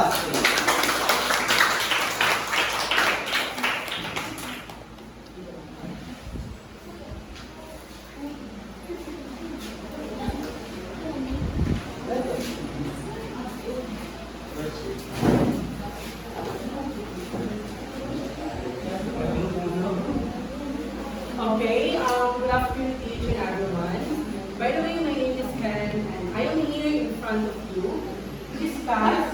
Okay, good afternoon to each and everyone. By the way, my name is Karen and I am here in front of you to discuss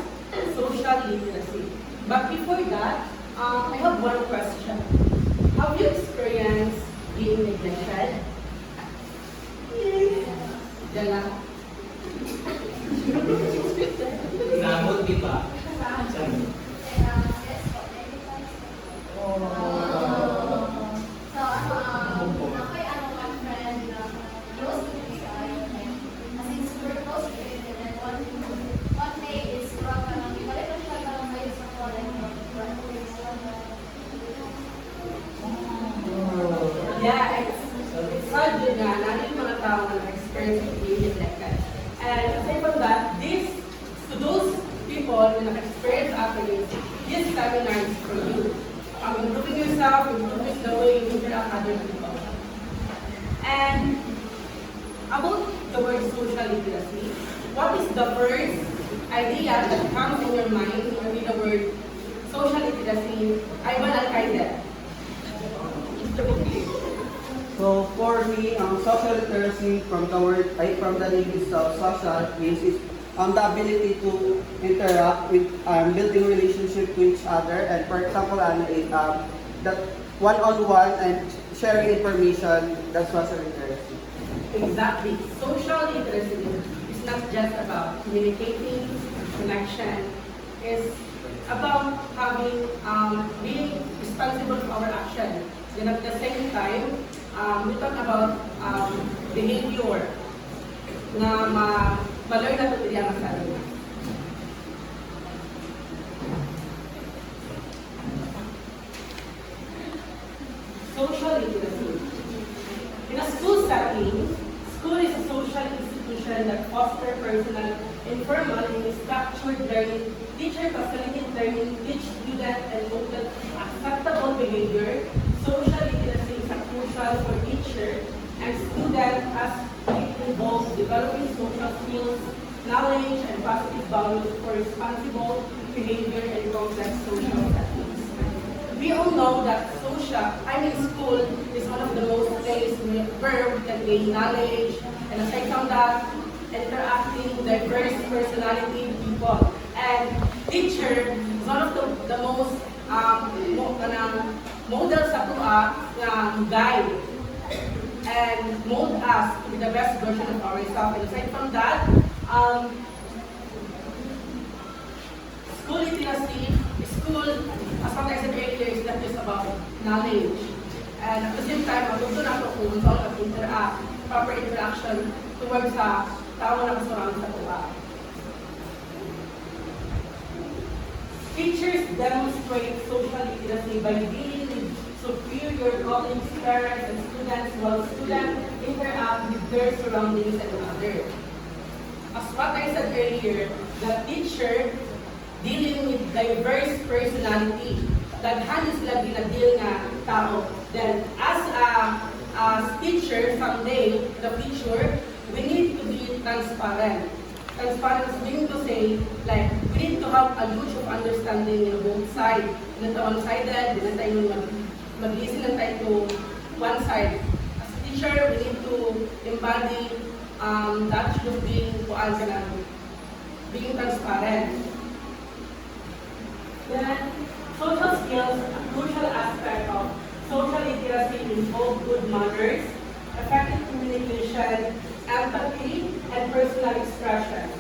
social literacy. But before that, I have one question. Have you experienced being neglected? Yan lang. Namot, di ba? Yeah, it's sad yun nga, natin yung mga tao na experience of being neglected. And aside from that, to those people who experience actually, this seminar is for you. Improving yourself, improving the way you interact with other people. And about the word social literacy, what is the first idea that comes in your mind when you read the word social literacy? Ayman Alcaide. So for me, social literacy from the name itself, social means is the ability to interact with building relationship to each other, and for example, that one-on-one and sharing information. That's social literacy. Exactly. Social literacy is not just about communicating, connection. It's about having being responsible for our action. And at the same time, we talk about behavior na ma-learn na ito ang sarili. Social literacy. In a school setting, school is a social institution that fosters personal, informal, and structured learning. Teacher facilitates learning, teach students, and model acceptable behavior. Social literacy is crucial for teacher and student as it involves developing social skills, knowledge, and positive values for responsible behavior in complex social settings. We all know that school is one of the most places where we can gain knowledge, and aside from that, interacting with diverse personality people. And teacher is one of the most model sa tuwa na guide and mold us to be the best version of ourselves. And aside from that, school literacy, as what I said earlier, is not just about knowledge. And at the same time, matuto na ito kung saan mag-interact, proper interaction towards sa tao na kasurang sa tuwa. Teachers demonstrate social literacy by dealing with superior colleagues, parents, and students while students interact with their surroundings and others. As what I said earlier, the teacher dealing with diverse personality, daghan sila gina-deal nga tao. Then, as a teacher, someday, in the future, we need to be transparent. Transparency meaning to say, like, we need to have a huge of understanding in both sides. Hindi na one-sided, hindi na tayo mag-listen na tayo to one side. As a teacher, we need to embody that should of being transparent. Then, social skills, a crucial aspect of social literacy involve good manners, effective communication, empathy, and personal expression.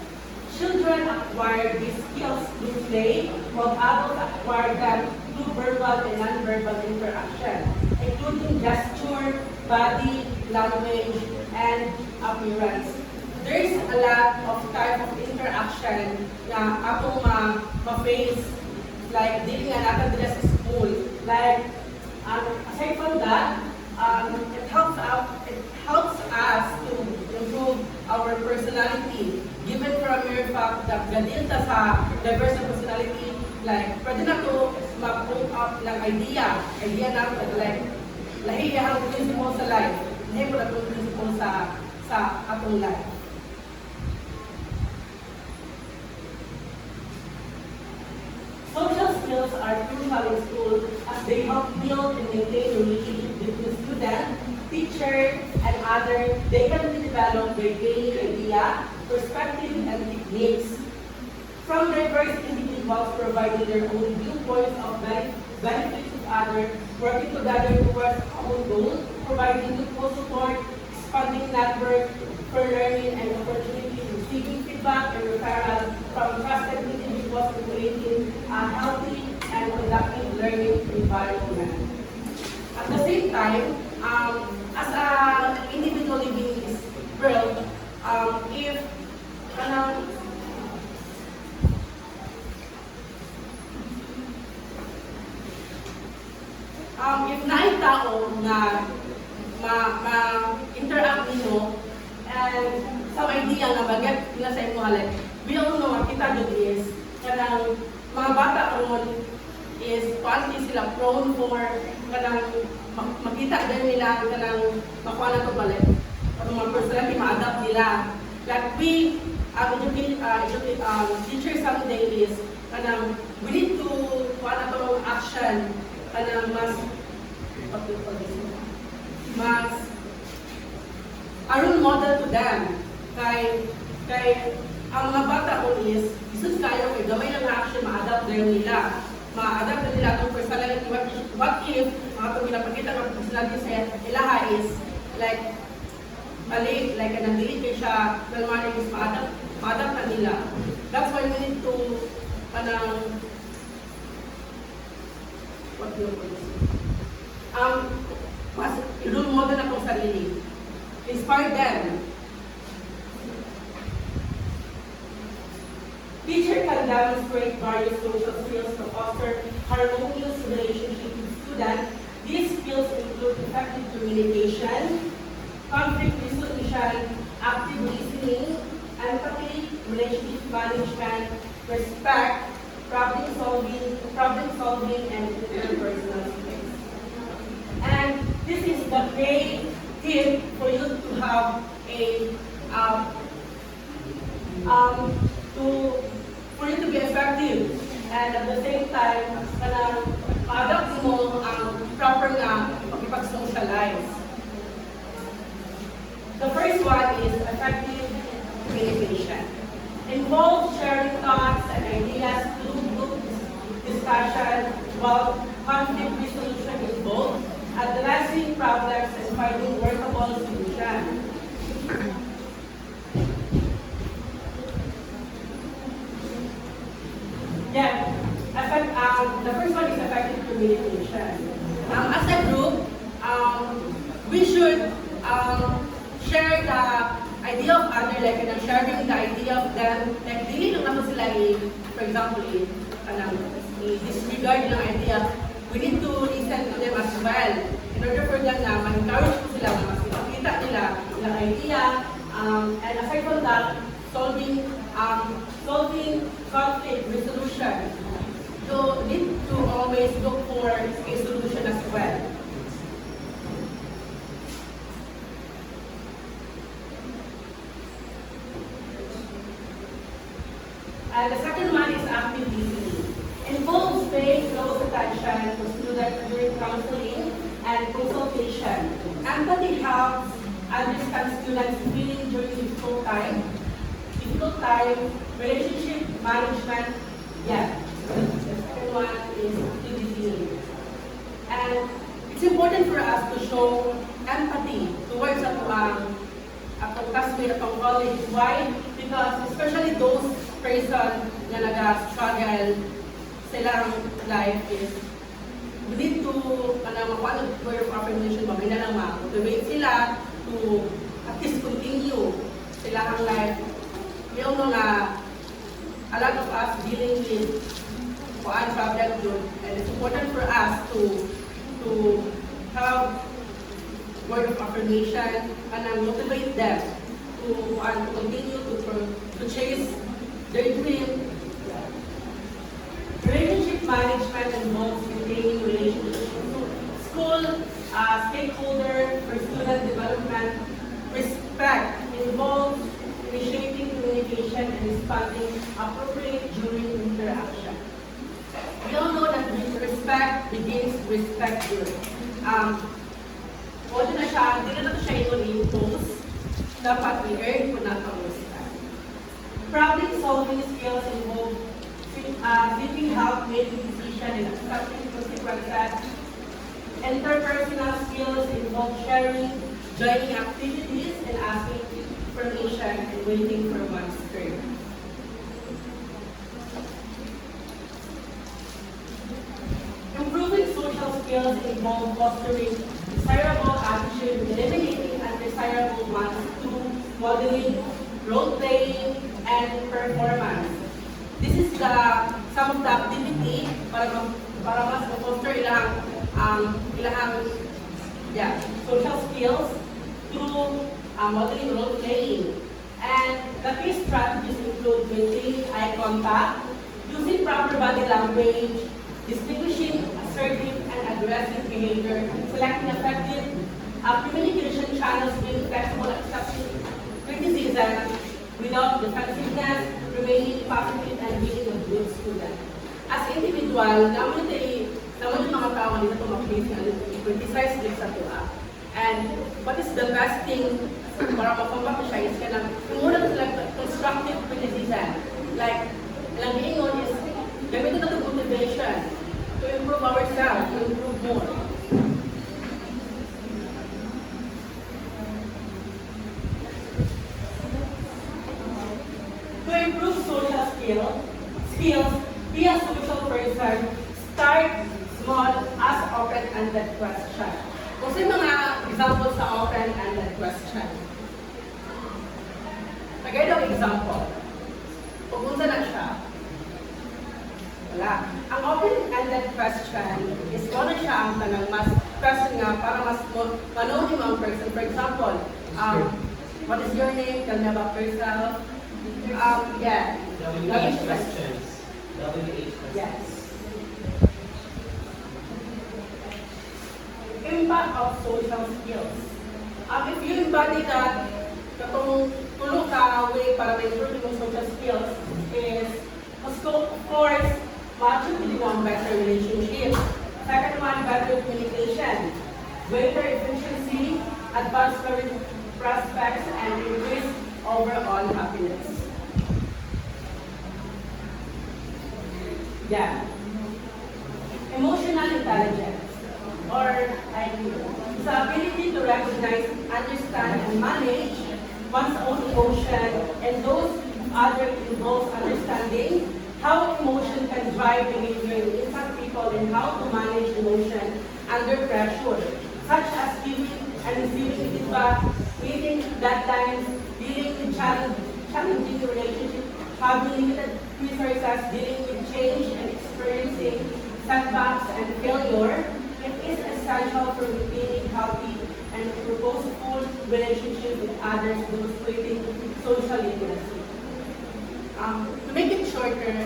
Children acquire these skills through play, while adults acquire them through verbal and non-verbal interaction, including gesture, body, language, and appearance. There is a lot of type of interaction na akong ma-face, like dealing nga natin dila sa school. Like, aside from that, it helps us to improve our personality. Given from your fact that gadil ta sa diverse na personality, like, pwede na to mag-put up ng idea na like, lahi ang principle sa life, lahi mo na itong principle sa atong life. Social skills are crucial in school as they help build and maintain relationship between student, teacher, and others. They can be developed by gaining idea, perspective, and techniques from diverse individuals providing their own viewpoints of benefits to others, working together towards a common goal, providing mutual support, expanding network for learning and opportunities, receiving feedback and referral from trusted individuals to creating a healthy and productive learning environment. At the same time, as an individual living in this world, if naay tao na ma-interact nino and some idea na bagat na sa imo halay, we all know kita jud is kanang mga bata ron is paano sila prone for kanang makita din nila kanang makuha na to balik o mga personality ma-adapt nila. Like we teacher someday is kanang we need to kuha na to action kanang mas aron model to them kay ang mga bata ko is isod kayo kay gamay lang action ma-adapt nila itong personality. What if itong pinapakita ng personality sa ilaha is like mali, like nandili kay siya ng manner is ma-adapt na nila. That's why we need to mas i-role model na kong sarili. Inspire them. Teacher can demonstrate various social skills to foster harmonious relationship with students. These skills include effective communication, conflict resolution, active listening, empathy, relationship management, respect, problem solving, and interpersonal skills. And this is the main tip for you to have for you to be effective, and at the same time, ma-adapt mo ang proper na pag-socialize. The first one is effective communication. Involve sharing thoughts and ideas through group discussion, while conflict resolution involves addressing problems and finding workable solutions. Yeah, the first one is effective communication. As a group, we should share the idea of other, like sharing the idea of them, like dili lang naman sila for example, disregard ng idea. We need to listen to them as well in order for them na ma-encourage ko sila, mas ipakita nila ng idea, and aside from that, solving conflict resolution. So, need to always look for a solution as well. And the second one is active listening. Involves paying close attention to students during counseling and consultation. Empathy helps understand students' feeling during difficult time, relationship management, yeah. The second one is active listening. And it's important for us to show empathy towards our classmate, our colleagues. Why? Because especially those person na nag-struggle silang life is we need to makuha ng word of affirmation ba, may na lang ma-motivate sila to at least continue silang life. We all know na a lot of us dealing with one problem yun, and it's important for us to have word of affirmation and motivate them to continue to chase their dream. Relationship management involves maintaining relationships with school, stakeholder, for student development. Respect involves initiating communication and responding appropriately during interaction. We all know that respect begins respect during. Pwede na siya, hindi na natin siya i-impose. Dapat i-earn po natin ang respect. Problem-solving skills involve seeking help, making decisions, and accepting consequences. Interpersonal skills involve sharing, joining activities, and asking permission and waiting for one's turn. Improving social skills involve fostering desirable attitude, eliminating undesirable ones through modeling, role-playing, and performance. This is some of the activity para mas ma-foster ilang social skills through modeling, role-playing. And the key strategies include maintaining eye contact, using proper body language, distinguishing assertive and aggressive behavior, selecting effective communication channels, being flexible, accepting criticism without defensiveness, remaining positive, and being a good student. As individual, naman yung mga tao nila tumaklis na criticize din sa tuwa. And what is the best thing para mapampak siya is kanang muna like constructive criticism. Like, alam niyo is gamitin natin motivation to improve ourselves, to improve more. To improve social skills, be a social person, start small, ask open-ended question. Kung sa mga examples sa open-ended question. Pagay daw example. Pupunta na siya. Wala. Ang open-ended question is kung na siya ang tanang mas question nga para mas panoonin mo ang person. For example, what is your name? Tell me about yourself. Yeah. WH questions. WH questions. Yes. Impact of social skills. If you embody that, katong tulong ka way para ma-improve yung social skills is, of course, actually one better relationship. Second one, better communication, greater efficiency, advanced career prospects, and increased overall happiness. Yeah. Emotional intelligence, or IQ. It's the ability to recognize, understand, and manage one's own emotion, and those others involves understanding how emotion can drive behavior and impact people, and how to manage emotion under pressure, such as giving and receiving feedback, meeting deadlines, dealing with challenging relationships, having limited resources, dealing with change, and experiencing setbacks and failure. It is essential for maintaining healthy and purposeful relationships with others, demonstrating social literacy. To make it shorter,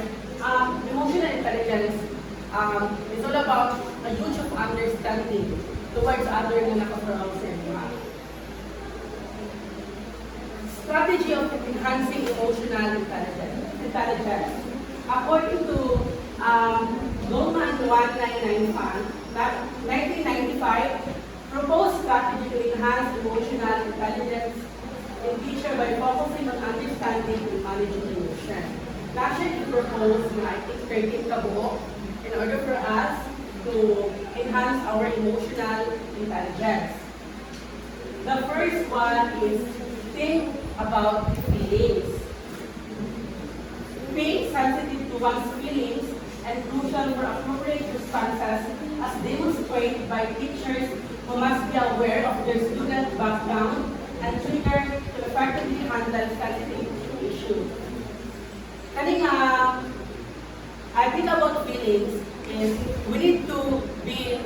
emotional intelligence is all about a huge of understanding towards others na nakaproud sa inyo. Strategy of enhancing emotional intelligence. According to Goldman 1995, proposed strategy to enhance emotional intelligence in teacher by focusing on understanding and managing emotion. Actually, proposed na I think 13 kabuo in order for us to enhance our emotional intelligence. The first one is think about feelings. Being sensitive to one's feelings and crucial for appropriate responses as demonstrated by teachers who must be aware of their student background and trigger to effectively handle sensitive issues. I think about feelings is we need to be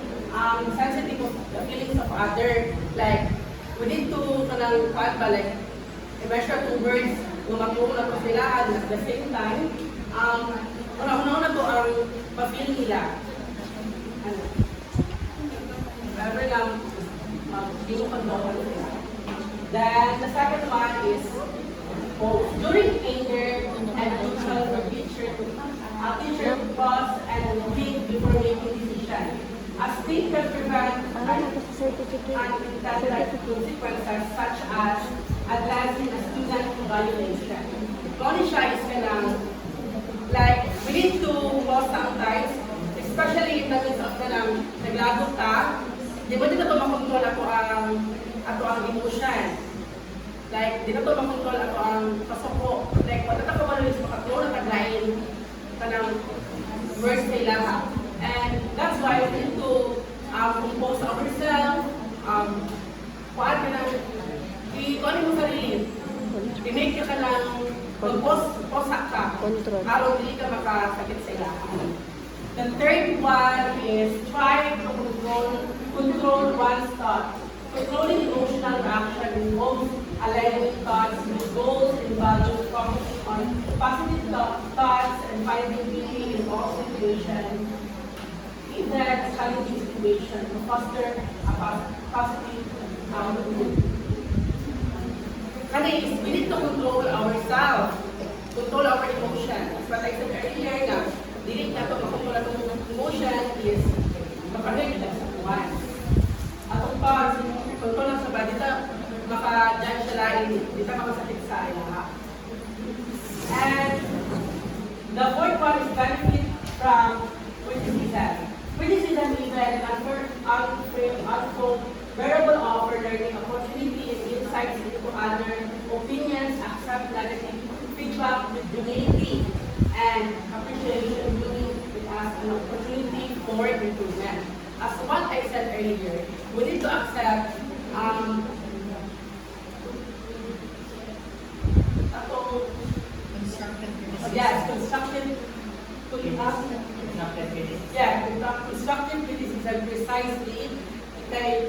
sensitive of the feelings of others. Like we need to like i-measure two birds, lumatuong na po sila at at the same time, una-una po ang pa-feel nila. Ano? Remember lang, mag-binukad mo ako sila. Then, the second one is, during anger and neutral for teacher to pause and think before making decision. As think can prevent unintended consequences such as advancing a student to violation. Only siya is like, we need to pause sometimes, especially in the midst of naglagot ka, di ba dito makontrol ako ang emotion. Like, di na to makontrol ako ang pasoko. Like, wala na ko manulis makatrol at taglain ka ng words nila. And that's why we need to compose ourselves, kuhaan ka ng, i-kuhanin mo sarili. I-make ka ng, mag-post ka. Araw hindi ka makasakit sa ila. The third one is try to control one's thoughts. Controlling emotional action involves aligning thoughts with goals and values, focusing on positive thoughts and finding meaning in all situations. In that challenging situation to foster a positive outlook. Kasi we need to control ourselves, control our emotions. As what I said earlier na, dili na ito makontrol ang emotion is mapahig na sa buwan. Atong thoughts, control lang sa ba, dito maka-judge siya lain, dito makasakit sa ilaha. And the fourth one is benefit from criticism. Criticism is an unfold variable offer learning opportunity and insights into other opinions, accept negative feedback with humility and appreciation, viewing it as an opportunity for improvement. As what I said earlier, we need to accept constructive criticism precisely kay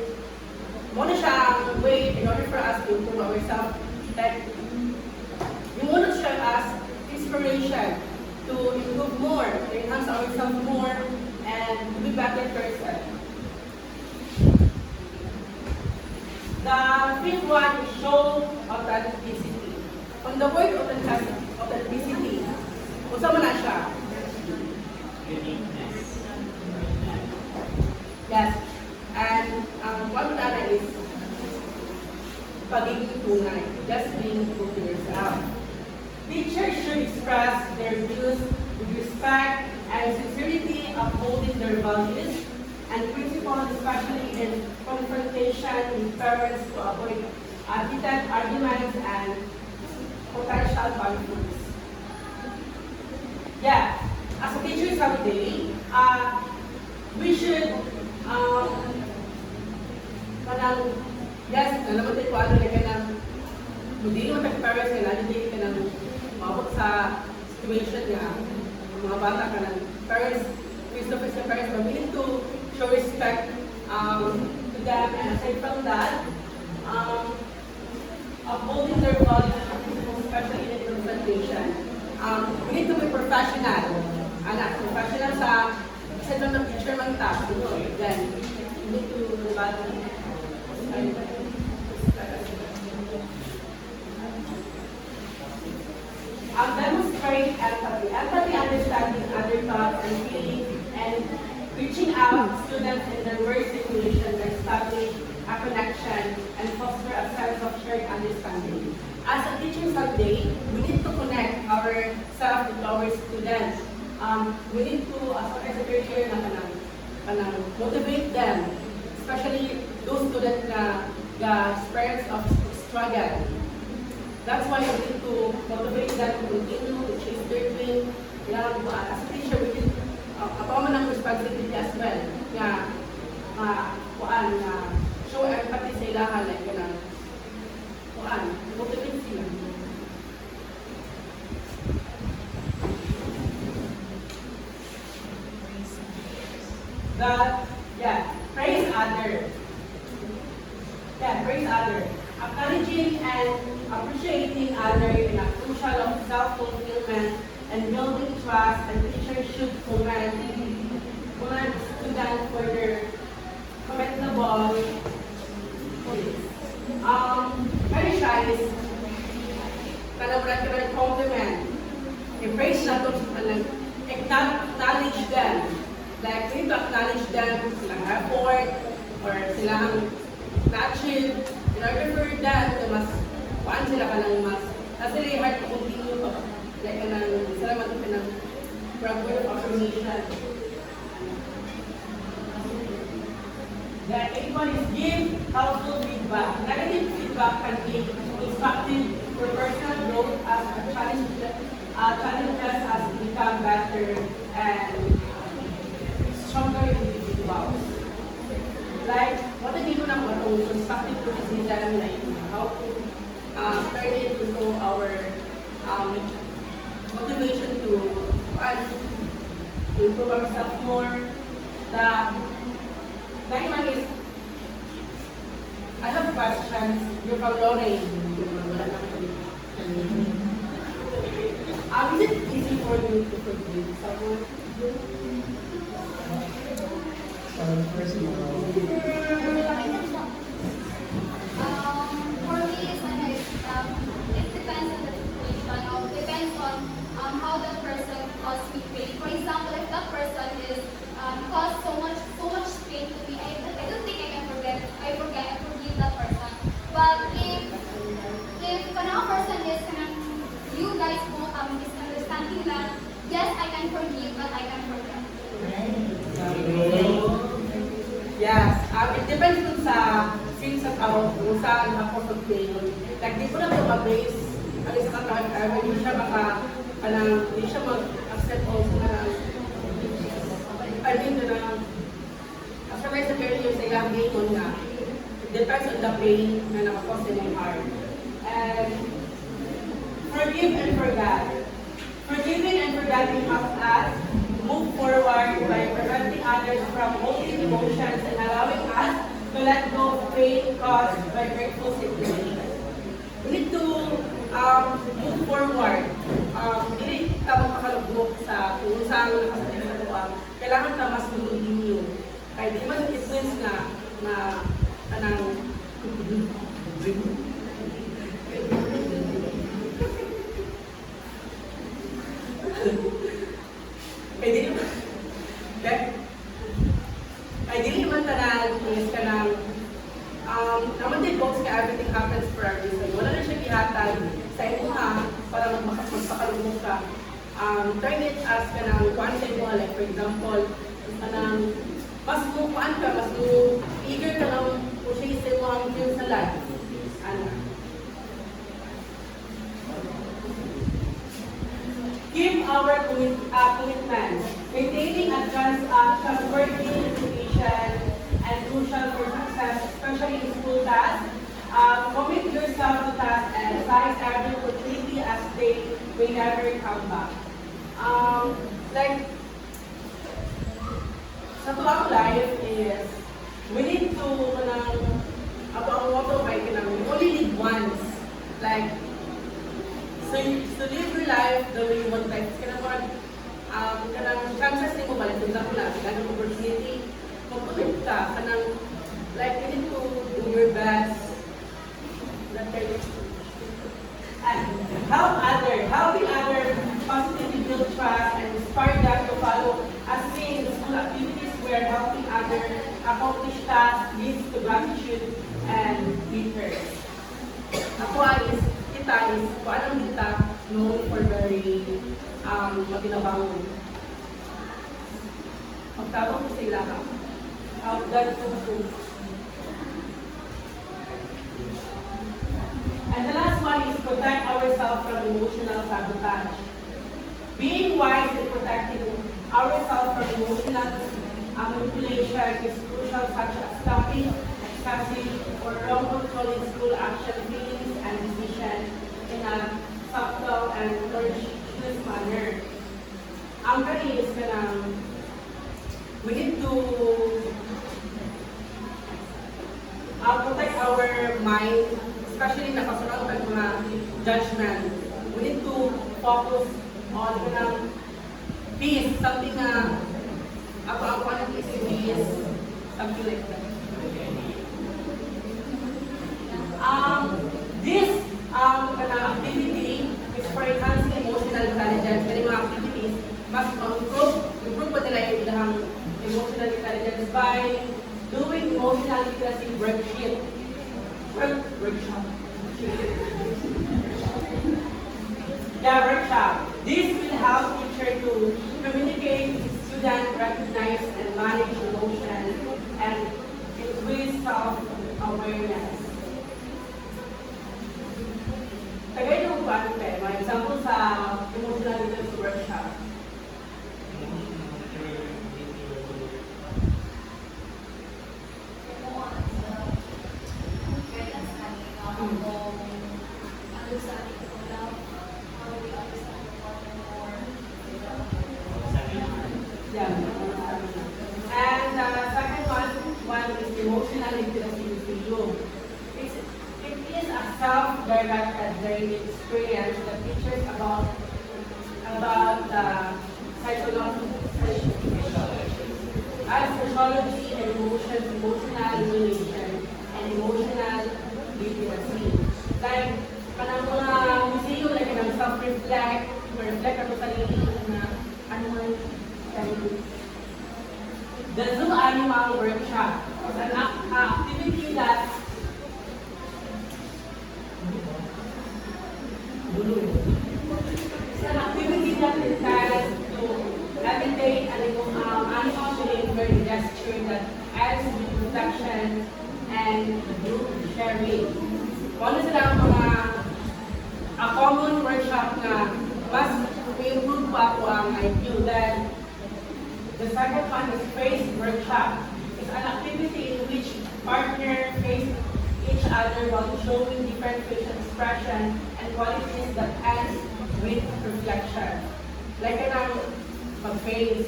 muna siya ang way in order for us to improve ourselves, that we want to show us inspiration to improve more, to enhance ourselves more, and to be better person. The fifth one is show authenticity. On the word authenticity, kung saan mo na siya? Uniqueness. Yes. And one other is pagiging tunay, just being true to yourself. Teachers should express their views with respect and sincerity, upholding their values and principles, especially in confrontation with parents to avoid heated arguments and potential conflicts. Yeah, as a teacher someday, we should yes, naman tayo ano na ka ng hindi naman tayo-parents nila, hindi ka ng mabot sa situation niya, mga bata ka ng parents, face-to-face na parents, but we need to show respect to them, and aside from that, upholding their values, especially in the presentation. We need to be professional. Professional sa lang ng teacher man task, then you need to demonstrate empathy. Empathy, understanding other thoughts and feelings, and reaching out to students in their work situation to establish a connection and foster a sense of shared understanding. As a teacher someday, we need to connect ourselves with our students. We need to, as I said earlier, motivate them, especially those students na experience of struggle. That's why we need to motivate them to continue to chase their dream. As a teacher, we need man ang responsibility as well. Show empathy sa ilahan, like motivate sila. Praise other. Praise other. Acknowledging and appreciating appreciating others in a crucial of self-fulfillment and building trust, and teachers should commend students for their commendable very shy is collaborative and compliment. Embrace na to, acknowledge them. Like, we need to acknowledge them, silang effort, or silang achieve, in order for that, na mas, paan sila ka ng mas, kasi really hard to continue to, like, sila matupin ng proper affirmation. The eighth one is give helpful feedback. Negative feedback can be instructive for personal growth as a challenges as become better and stronger individuals. Like, what I mean ng constructive criticism, like how to turn it into our motivation to improve ourselves more. The next one is, I have questions. You're from Lorraine. Is it easy for you to forgive someone? For me, it's it depends on the situation, or depends on how the person caused me pain. For example, if that person is caused so much pain to me, I don't think I can forgive that person. But if another person is you guys both misunderstanding that, yes, I can forgive, but I can forget. Yes, it depends dun sa sins sa tao kung saan ako sa pain. Like, di ko na ito mag-base ang isa ka tao, hindi siya hindi siya mag-accept also I mean, after my severe yung sa ilang gaton na, it depends on the pain na nakakos in my heart. And forgive and forget. Forgiving and forgetting helps us move forward by preventing others from holding emotions and allowing us to let go of pain caused by grateful situations. We need to move forward. Hindi tayo makakalugmok sa kung saan nakasalit sa tuwang. Kailangan na mas mag-continue. Kahit di man influence na anang Kaya di naman tanan, is ka ng, naman din box ka, everything happens for a reason. Wala na siya gihatag sa imuha para magpakalugmok ka. Turn it as ka ng kuhaan sa imuha, like for example, mas kuhaan ka, mas eager ka ng pushing sa imuha ang dream sa life. Keep our commitments. Maintaining a trustworthy reputation and crucial for success, especially in school tasks. Commit yourself to tasks and size every opportunity as they may never come back. Like, sa tuwang life is, we need to, ang motto kay we only live once. Like, so live your life the way you want life. Kanang chances ni mo balik, for example na, kanang opportunity, mag-commit ka, like, you need to do your best. And helping others positively build trust and inspire them to follow as seen in the school activities where helping others accomplish tasks leads to gratitude and interest. Kita is, kung anong kita, known for very matinabangon. Magtawag ko sila ka. Outdone to. And the last one is protect ourselves from emotional sabotage. Being wise in protecting ourselves from emotional manipulation is crucial, such as stopping excessive or wrong control in school action, feelings, and decisions in a subtle and conscious manner. Ang kani is we need to protect our mind, especially nakasunod ng mga judgment. We need to focus on peace, something ako ang peace, something like that. This activity is for enhancing emotional intelligence. Kaya mga activities, mas improve pa nila yung ilang emotional intelligence by doing emotional literacy workshop. Yeah, workshop. This will help teacher to communicate with students, recognize and manage emotions, and increase self-awareness. Tagay yung paano kayo, mga example sa emotional literacy workshop. Yeah. And second one is emotional literacy review. It is a self-directed learning experience that teaches about psychology and emotions, emotional regulation, and emotional literacy. Like, kanang mga museum, like kanang self-reflect, reflect ako sa na ano man, the Zoo Animal Workshop is an activity that entices to navigate animal behavior and gesture that adds to reflection and group sharing. Ano sila ang mga common workshop na mas may-improve pa ako ang IQ. Then, the second one is face workshop. It's an activity in which partners face each other while showing different facial expression and qualities that ends with reflection. Like pag-face,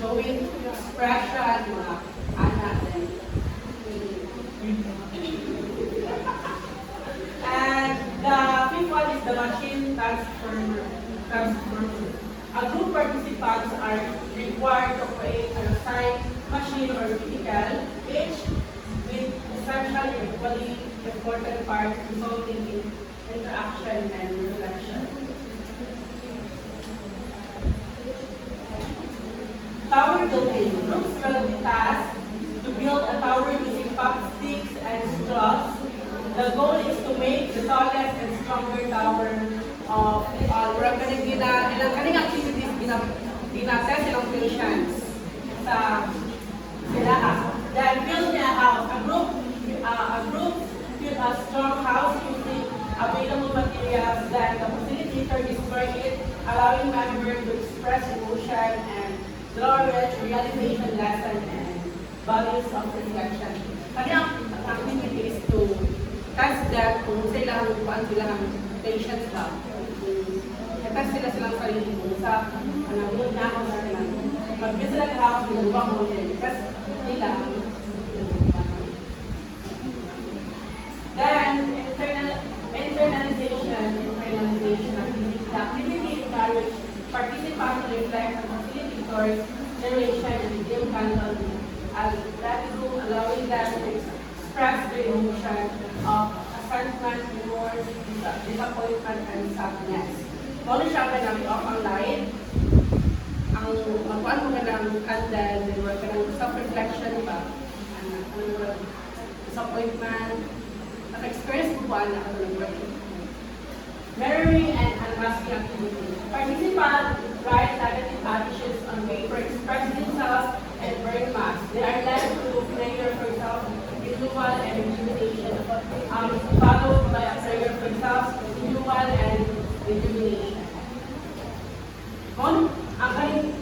showing expression, mga anak, and the fifth one is the machine transformer. A group participants are required to create an assigned machine or vehicle, each with essential equally important parts resulting in interaction and reflection. Tower building. Groups will be tasked to build a tower using pop sticks and straws. The goal is to make the tallest and stronger tower of all. We're going to ilang kaning activities ginatest ilang patients sa sila. Then build a house. A group build a strong house using available materials. Then the facilitator destroy it, allowing members to express emotion and draw realization lesson and values of reflection. Kanya ang activity is to test them kung silang patients ba. Test sila silang sarili kung sa build na ako sa kanila. Pag-build sila ng house, ginagawa mo din. Test nila. Then, internalization activity. The activity encourages participants to reflect on facilitators, generation, and redeem content as gratitude, allowing them to express their emotion of astonishment, remorse, disappointment, and sadness. Kung siya ka namin off ang light, ang magkuhan mo ka ng candle, then work ka ng self-reflection ba? Disappointment, naka-experience mo ba na ako ng mirroring and unmasking activity. Participants write negative attitudes on paper, express themselves, and burn masks. They are led to prayer for self-renewal and rejuvenation, followed by a prayer for self-renewal and rejuvenation. On ang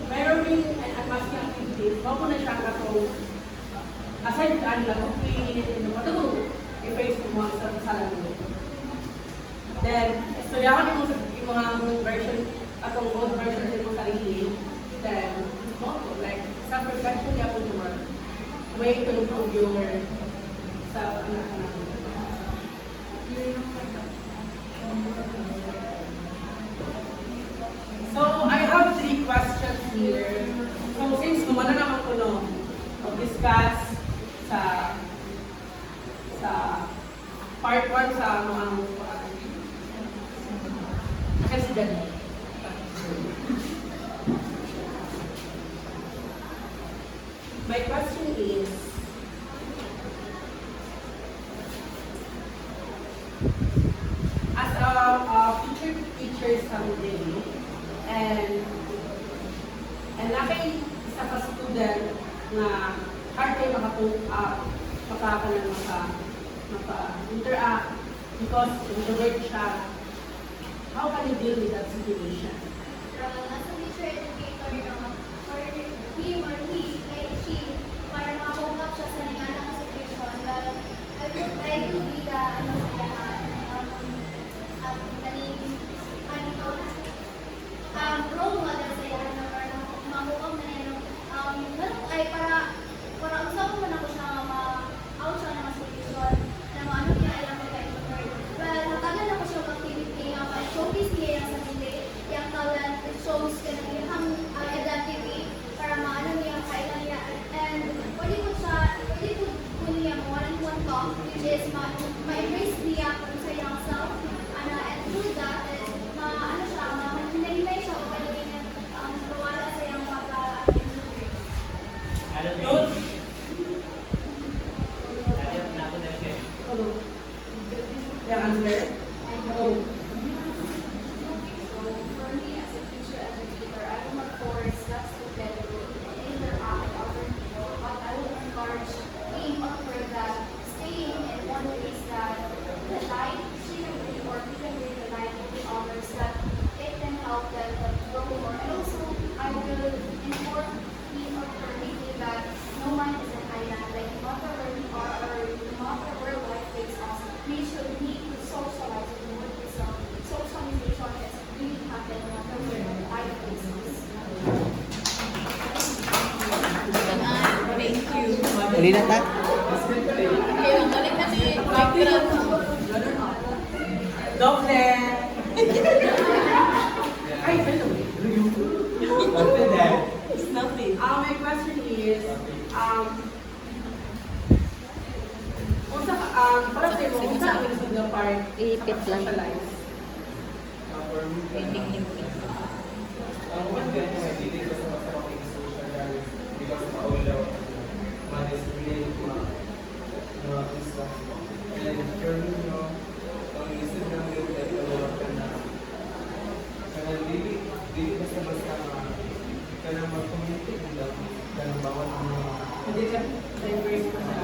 mirroring and unmasking activities, wag mo na siya katong aside ka nila kung pininitin mo matulog, i-face mo sa salamin. Then, istoryahan mo yung mga version, atong old version din mo sarili. Then, like, self-reflection niya po yung way to improve your self-anak. here. So since kumana naman ko no, discuss sa part 1 sa mga kasi dali. My question is, as a future teacher someday, and nakay isa ka student na hard kayo maka-interact because introvert siya, how can you deal with that situation? As a teacher educator, for him or she, para makakope up siya sa nangyayang na situation, dahil I will be the, role model sa iyo, or makukope na yun, ay para usap ko na ko siya ma-out siya ng situation, na maano niya ilang mag-introvert. Well, hatagan na ko siya activity, showcase niya yung sarili, yung talent, it shows ka na yung identity, para maano niya yung kailan niya. And pwede ko niya mo one-on-one talk, which is ma-embrace niya kung sa iyong self, and through that is, maano siya, ma-hinay siya o pwede niya mawala sa iyong pagka-introvert. Don't. The answer? For me, as a teacher educator, I will not force that student to interact with other people, but I will encourage him or her that staying in one place that the light, she can bring or he can bring the light to others, that it can help them grow more. And also, I will inform him or her maybe that no one is an island, like no matter where we are or no matter where life takes us, we should need to socialize with the world itself. Socialization is really happening no matter where life takes us. Thank you. Alina ta? Okay, balik na si background. Doble. Ay, hello. After that, It's nothing. My question is, para sa iyo, kung saan ang gusto part Ipit lang. socialize? for me, Waiting yung ang maganda ko ay hindi ko sa masarap yung social because maulaw. Man is really mga isa. And for me, ang isip lang yung nagtulog ka na dili basta-basta ka na mag-communicate lang ka na bawat mga Hindi ka diverse pa sa